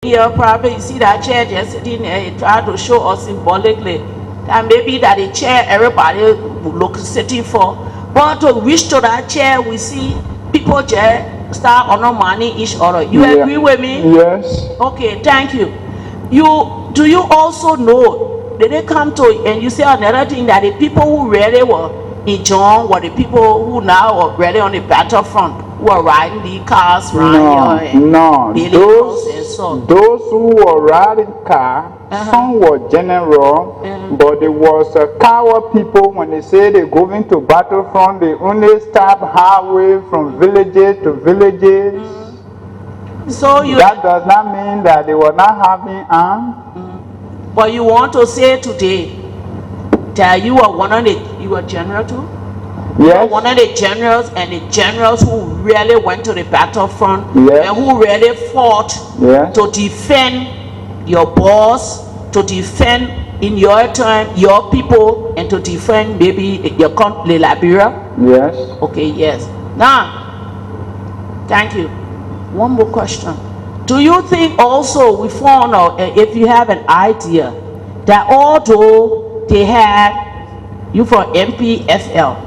Here, probably you see that chair just sitting there. He tried to show us symbolically that maybe that the chair everybody look sitting for. But to reach to that chair, we see people just start undermining each other. You agree with me? Yes. Okay, thank you. Do you also know, did they come to, and you say another thing, that the people who really were in John were the people who now are really on the battlefront, who are riding the cars around here? No, those who were riding car, some were general, but there was a coward people. When they say they go into battlefront, they only stop halfway from villages to villages. So that does not mean that they were not having arms. But you want to say today that you are one of the, you are general too? Yes. You are one of the generals, and the generals who really went to the battlefront, and who really fought to defend your boss, to defend in your time your people, and to defend maybe your country, Liberia. Yes. Okay. Yes. Now, thank you. One more question. Do you think also we found out, if you have an idea, that although they had you from NPFL,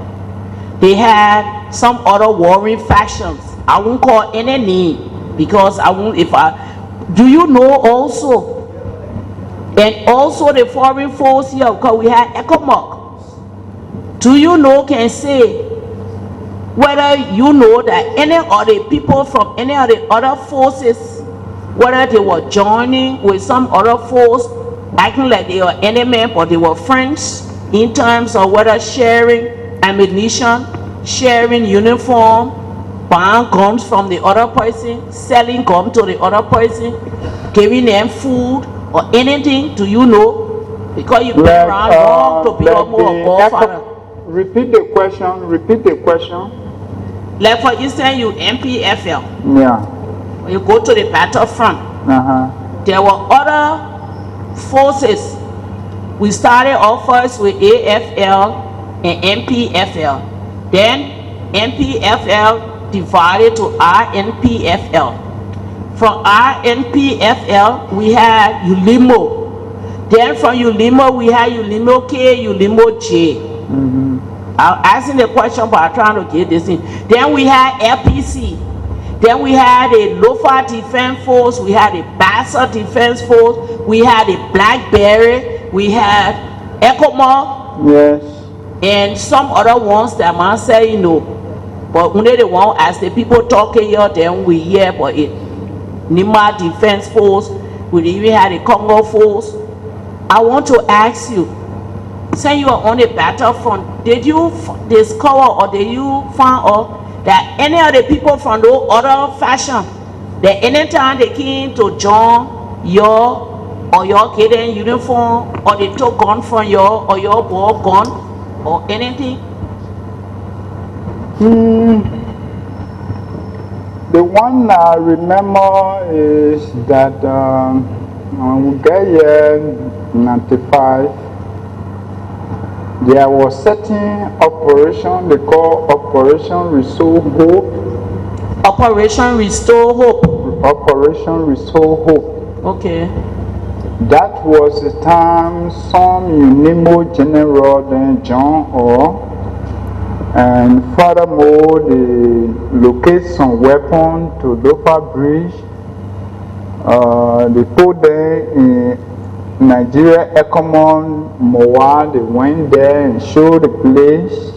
they had some other warring factions? I won't call any name because I won't. Do you know also? And also the foreign force here, because we had ECOMOG. Do you know? Can say whether you know that any of the people from any of the other forces, whether they were joining with some other force, acting like they were enemy, but they were friends, in terms of whether sharing ammunition, sharing uniform, buying guns from the other person, selling guns to the other person, giving them food or anything? Do you know? Because you've been around long to be more a godfather. Repeat the question. Like for instance, you NPFL. Yeah. When you go to the battlefront, there were other forces. We started off first with AFL and NPFL. Then NPFL divided to RNPFL. From RNPFL, we had ULIMO. Then from ULIMO, we had ULIMO K, ULIMO J. I'm asking the question, but I'm trying to get this in. Then we had LPC. Then we had the Lofa Defense Force. We had the Bassa Defense Force. We had the Blackberry. We had ECOMOG. Yes. And some other ones that man say, you know. But only the one, as the people talking here, then we hear about it. Nima Defense Force. We even had the Congo Force. I want to ask you, say you are on the battlefront, did you discover or did you find out that any of the people from those other faction, that anytime they came to join your or your kid in uniform, or they took gun from your or your ball gun or anything? The one I remember is that when we get here in 95, there was certain operation they call Operation Restore Hope. Operation Restore Hope. Operation Restore Hope. Okay. That was the time some UNIMO general then John Orr, and furthermore they locate some weapon to Lofa Bridge. They put them in Nigeria ECOMOG Moa. They went there and showed the place,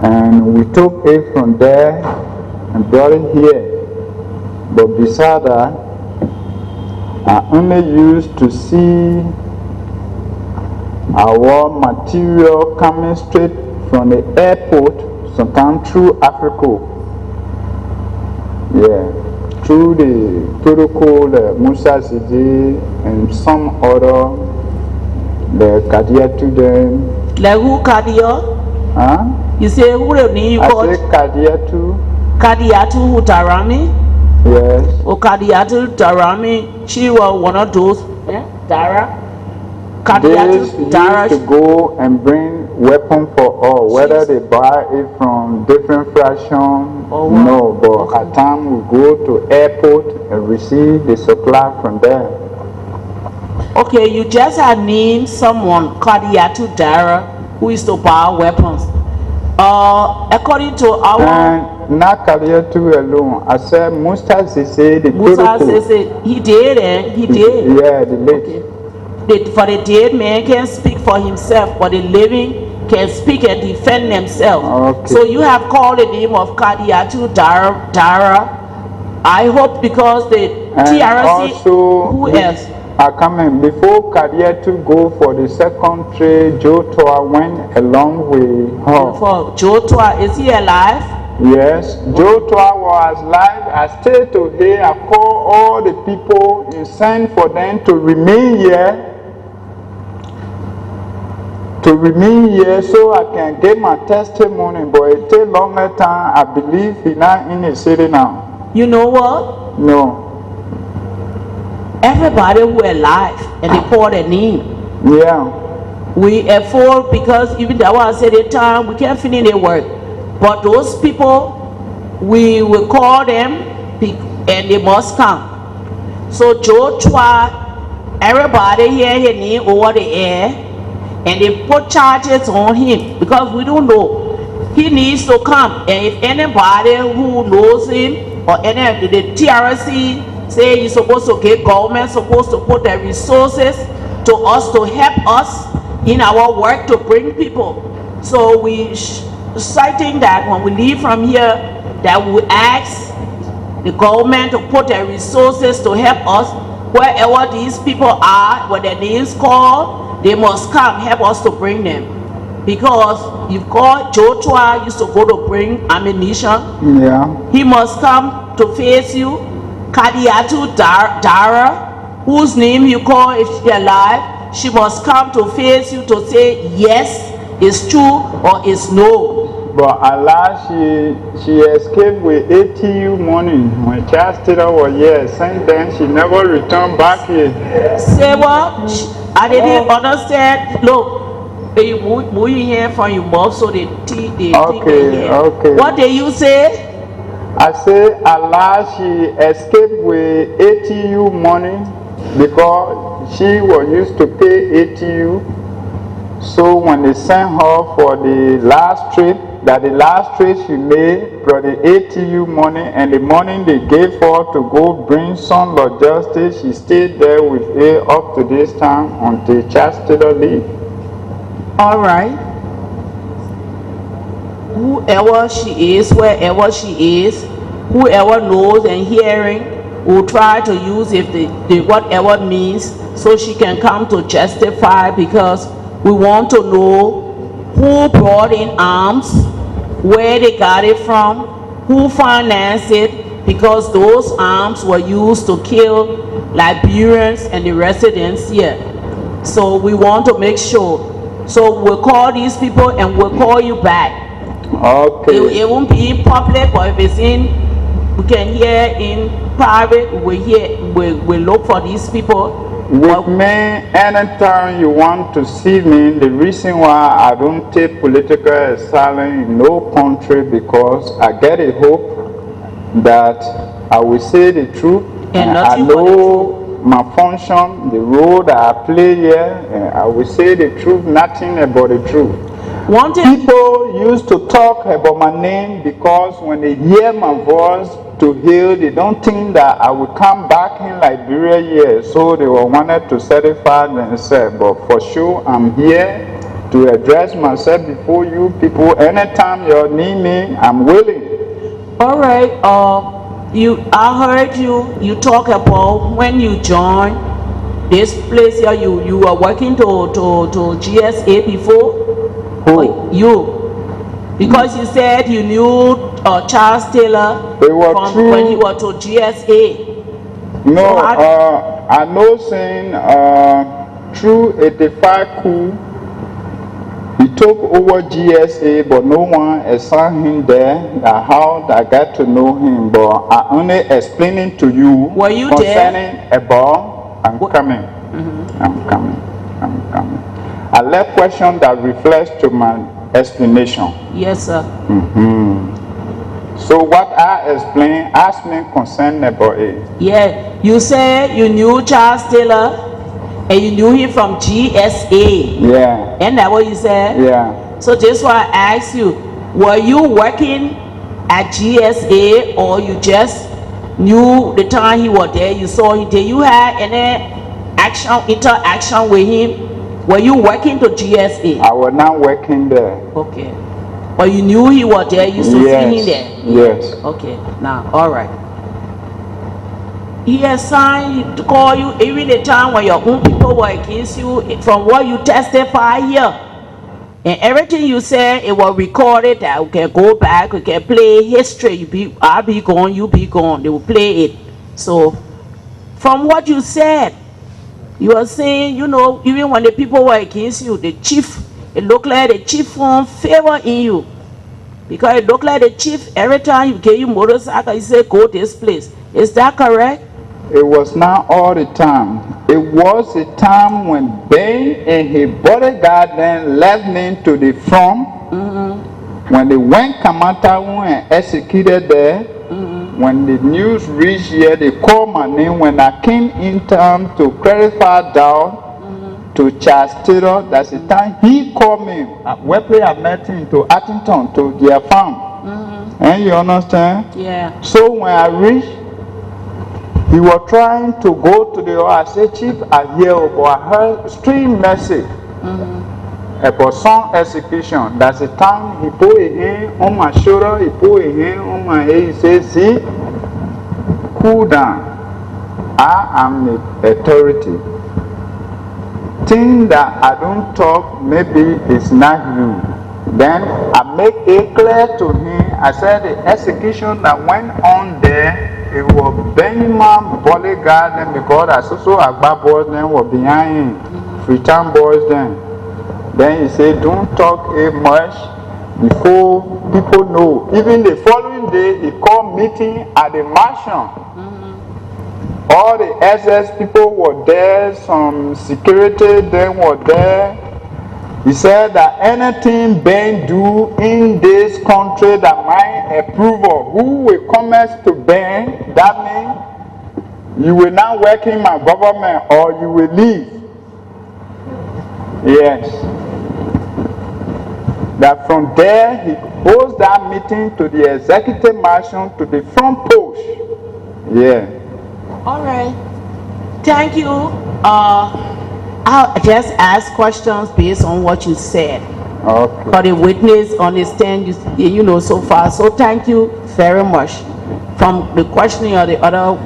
and we took it from there and brought it here. But beside that, I only used to see our material coming straight from the airport, sometimes through Africa. Yeah, through the protocol, the Musa Sidi and some other, the Kadia to them. Like who Kadia? Huh? You say who the name you call? I say Kadia to. Kadia to who, Tarami? Yes. Oh, Kadia to Tarami. She was one of those. Yeah? Dara? They used to go and bring weapon for all, whether they buy it from different fraction, no, but at times we go to airport and receive the supply from there. Okay, you just had named someone, Kadiatu Dara, who is to buy weapons. According to our... And not Kadiatu alone. I said Musta Zese, the Musta Zese, he did, he did. Yeah, the late. Okay. For the dead man can speak for himself, but the living can speak and defend themselves. Okay. So you have called the name of Kadiatu Dara. I hope because the TRC, who else? I come in before Kadiatu go for the second trade. Jotua went along with her. For Jotua, is he alive? Yes, Jotua was alive. I stayed to here. I call all the people and send for them to remain here. So I can get my testimony, but it take longer time. I believe he's not in the city now. You know what? No. Everybody who alive and they call their name. Yeah. We afford because even that was at the time we can't finish their work. But those people, we will call them and they must come. So Joshua, everybody hear his name over the air and they put charges on him because we don't know. He needs to come, and if anybody who knows him or any of the TRC say you're supposed to get government supposed to put their resources to us to help us in our work to bring people. So we citing that when we leave from here that we ask the government to put their resources to help us wherever these people are, when their names called, they must come help us to bring them. Because you've got Joshua used to go to bring ammunition. Yeah. He must come to face you. Kadiatu Dara, whose name you call if she's alive, she must come to face you to say yes, it's true, or it's no. But Allah, she escaped with ATU money when Chastity was here. Since then, she never returned back here. Say what? I didn't understand. Look, we hear from your mouth, so they think they hear. Okay. What did you say? I say Allah, she escaped with ATU money because she was used to pay ATU. So when they sent her for the last trip, she made for the ATU money and the money they gave her to go bring some logistics, she stayed there with it up to this time until Chastity leave. All right. Whoever she is, wherever she is, whoever knows and hearing will try to use if the whatever means so she can come to justify, because we want to know who brought in arms, where they got it from, who financed it, because those arms were used to kill Liberians and the residents here. So we want to make sure. So we'll call these people and we'll call you back. Okay. It won't be in public, but if it's in, we can hear in private. We'll look for these people. With me, anytime you want to see me, the reason why I don't take political asylum in no country, because I get a hope that I will say the truth, and I know my function, the role that I play here, and I will say the truth, nothing about the truth. People used to talk about my name because when they hear my voice to heal, they don't think that I will come back in Liberia here, so they wanted to certify themselves. But for sure, I'm here to address myself before you people. Anytime you need me, I'm willing. All right. I heard you talk about when you joined this place here. You were working to GSA before. Who? You, because you said you knew Charles Taylor from when he was to GSA. No, so I know saying through 85 coup, he took over GSA, but no one assigned him there. How I got to know him, but I only explaining to you were you concerning there? about I'm coming. I'm coming. I'm coming. I left question that reflects to my explanation. Yes, sir. So what I explain, ask me concern about it. Yeah, you said you knew Charles Taylor and you knew him from GSA. Yeah. Isn't that what you said? Yeah. So that's why I asked you, were you working at GSA or you just knew the time he was there, you saw him? Did you have any interaction with him? Were you working to GSA? I was not working there. Okay. But you knew he was there, you saw him there? Yes. Okay, now, all right. He assigned to call you even the time when your own people were against you, from what you testify here. And everything you said, it was recorded that we can go back, we can play history. I'll be gone, you be gone. They will play it. So, from what you said, you were saying, you know, even when the people were against you, the chief, it looked like the chief found favor in you. Because it looked like the chief, every time he gave you motorcycle, he said, go this place. Is that correct? It was not all the time. It was a time when Ben and his bodyguard then led me to the front. When they went Kamatawu and executed there, when the news reached here, they called my name. When I came in town to clarify down to Charles Taylor, that's the time he called me. Where I met him to Attington, to their farm. And you understand? Yeah. So when I reached, he was trying to go to the I said, Chief, I hear about I heard stream message about some execution. That's the time he put his hand on my shoulder, he put his hand on my head, he said, see, cool down. I am the authority. Thing that I don't talk, maybe it's not you. Then I make it clear to him, I said the execution that went on there, it was Benjamin bodyguard then because I also Agba boys then were behind him, Freetown boys then. Then he said, don't talk much before people know. Even the following day, he called meeting at the mansion. All the SS people were there, some security then were there. He said that anything Ben do in this country that my approval, who will comment to Ben, that means you will not work in my government or you will leave. Yes. That from there he holds that meeting to the executive mansion to the front post. Yeah. All right. Thank you. I'll just ask questions based on what you said. Okay. For the witness understand you know so far. So thank you very much. From the questioning of the other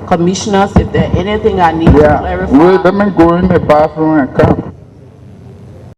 commissioners, if there's anything I need to clarify. Wait, let me go in the bathroom and come.